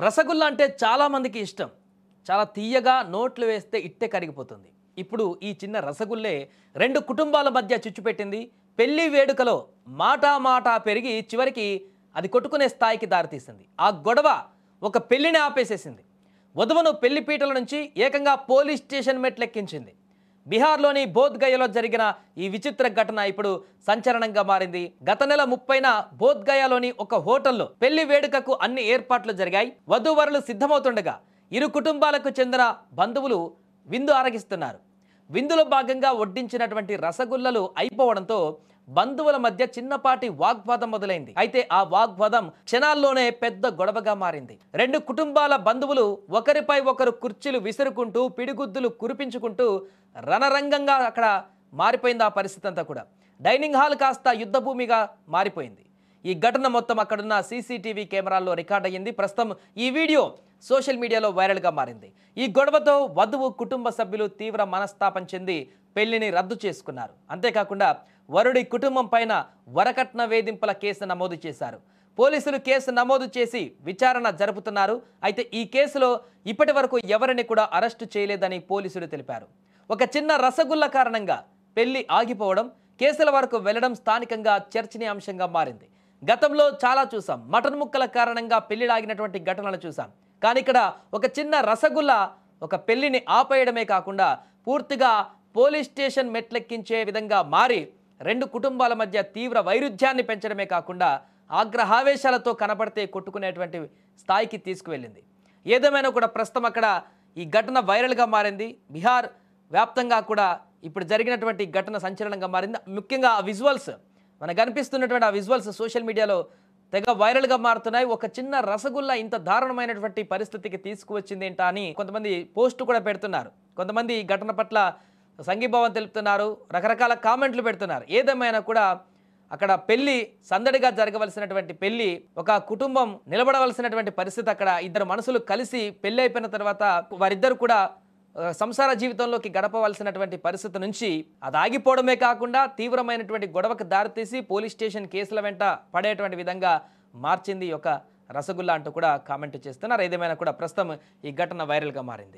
రసగుల్లా అంటే చాలా మందికి ఇష్టం. చాలా తీయగా నోట్లు వేస్తే ఇట్టే కరిగిపోతుంది. ఇప్పుడు ఈ చిన్న రసగుల్లే రెండు కుటుంబాల మధ్య చిచ్చు పెట్టింది. పెళ్లి వేడుకలో మాటా మాటా పెరిగి చివరికి అది కొట్టుకునే స్థాయికి దారితీసింది. ఆ గొడవ ఒక పెళ్లిని ఆపేసేసింది. వధువును పెళ్లి పీటల నుంచి ఏకంగా పోలీస్ స్టేషన్ మెట్లెక్కించింది. బీహార్లోని బోధ్గయలో జరిగిన ఈ విచిత్ర ఘటన ఇప్పుడు సంచలనంగా మారింది. గత నెల 30న బోధ్గయలోని ఒక హోటల్లో పెళ్లి వేడుకకు అన్ని ఏర్పాట్లు జరిగాయి. వధూవరులు సిద్ధమవుతుండగా ఇరు కుటుంబాలకు చెందిన బంధువులు విందు ఆరగిస్తున్నారు. విందులో భాగంగా వడ్డించినటువంటి రసగుల్లలు అయిపోవడంతో బంధువుల మధ్య చిన్నపాటి వాగ్వాదం మొదలైంది. అయితే ఆ వాగ్వాదం క్షణాల్లోనే పెద్ద గొడవగా మారింది. రెండు కుటుంబాల బంధువులు ఒకరిపై ఒకరు కుర్చీలు విసురుకుంటూ పిడిగుద్దులు కురిపించుకుంటూ రణరంగంగా అక్కడ మారిపోయింది. ఆ పరిస్థితి అంతా కూడా డైనింగ్ హాల్ కాస్త యుద్ధభూమిగా మారిపోయింది. ఈ ఘటన మొత్తం అక్కడున్న సీసీటీవీ కెమెరాల్లో రికార్డ్ అయ్యింది. ప్రస్తుతం ఈ వీడియో సోషల్ మీడియాలో వైరల్గా మారింది. ఈ గొడవతో వధువు కుటుంబ సభ్యులు తీవ్ర మనస్తాపం చెంది పెళ్లిని రద్దు చేసుకున్నారు. అంతేకాకుండా వరుడి కుటుంబం పైన వరకట్న వేధింపుల కేసు నమోదు చేశారు. పోలీసులు కేసు నమోదు చేసి విచారణ జరుపుతున్నారు. అయితే ఈ కేసులో ఇప్పటి వరకు ఎవరిని కూడా అరెస్టు చేయలేదని పోలీసులు తెలిపారు. ఒక చిన్న రసగుల్ల కారణంగా పెళ్లి ఆగిపోవడం, కేసుల వరకు వెళ్లడం స్థానికంగా చర్చనీయాంశంగా మారింది. గతంలో చాలా చూసాం. మటన్ ముక్కల కారణంగా పెళ్లి ఆగినటువంటి ఘటనలు చూసాం. కానీ ఇక్కడ ఒక చిన్న రసగుల్ల ఒక పెళ్లిని ఆపేయడమే కాకుండా పూర్తిగా పోలీస్ స్టేషన్ మెట్లెక్కించే విధంగా మారి రెండు కుటుంబాల మధ్య తీవ్ర వైరుధ్యాన్ని పెంచడమే కాకుండా ఆగ్రహావేశాలతో కనపడితే కొట్టుకునేటువంటి స్థాయికి తీసుకువెళ్ళింది. ఏదేమైనా కూడా ప్రస్తుతం అక్కడ ఈ ఘటన వైరల్గా మారింది. బీహార్ వ్యాప్తంగా కూడా ఇప్పుడు జరిగినటువంటి ఘటన సంచలనంగా మారింది. ముఖ్యంగా ఆ విజువల్స్ మనకు కనిపిస్తున్నటువంటి ఆ విజువల్స్ సోషల్ మీడియాలో తెగ వైరల్గా మారుతున్నాయి. ఒక చిన్న రసగుల్లా ఇంత దారుణమైనటువంటి పరిస్థితికి తీసుకువచ్చింది ఏంటా అని కొంతమంది పోస్ట్ కూడా పెడుతున్నారు. కొంతమంది ఈ ఘటన పట్ల సంఘీభావం తెలుపుతున్నారు, రకరకాల కామెంట్లు పెడుతున్నారు. ఏదేమైనా కూడా అక్కడ పెళ్లి సందడిగా జరగవలసినటువంటి పెళ్లి, ఒక కుటుంబం నిలబడవలసినటువంటి పరిస్థితి, అక్కడ ఇద్దరు మనసులు కలిసి పెళ్లి అయిపోయిన తర్వాత వారిద్దరు కూడా సంసార జీవితంలోకి గడపవలసినటువంటి పరిస్థితి నుంచి అది ఆగిపోవడమే కాకుండా తీవ్రమైనటువంటి గొడవకు దారితీసి పోలీస్ స్టేషన్ కేసుల వెంట పడేటువంటి విధంగా మార్చింది ఒక రసగుల్లా అంటూ కూడా కామెంట్ చేస్తున్నారు. ఏదేమైనా కూడా ప్రస్తుతం ఈ ఘటన వైరల్గా మారింది.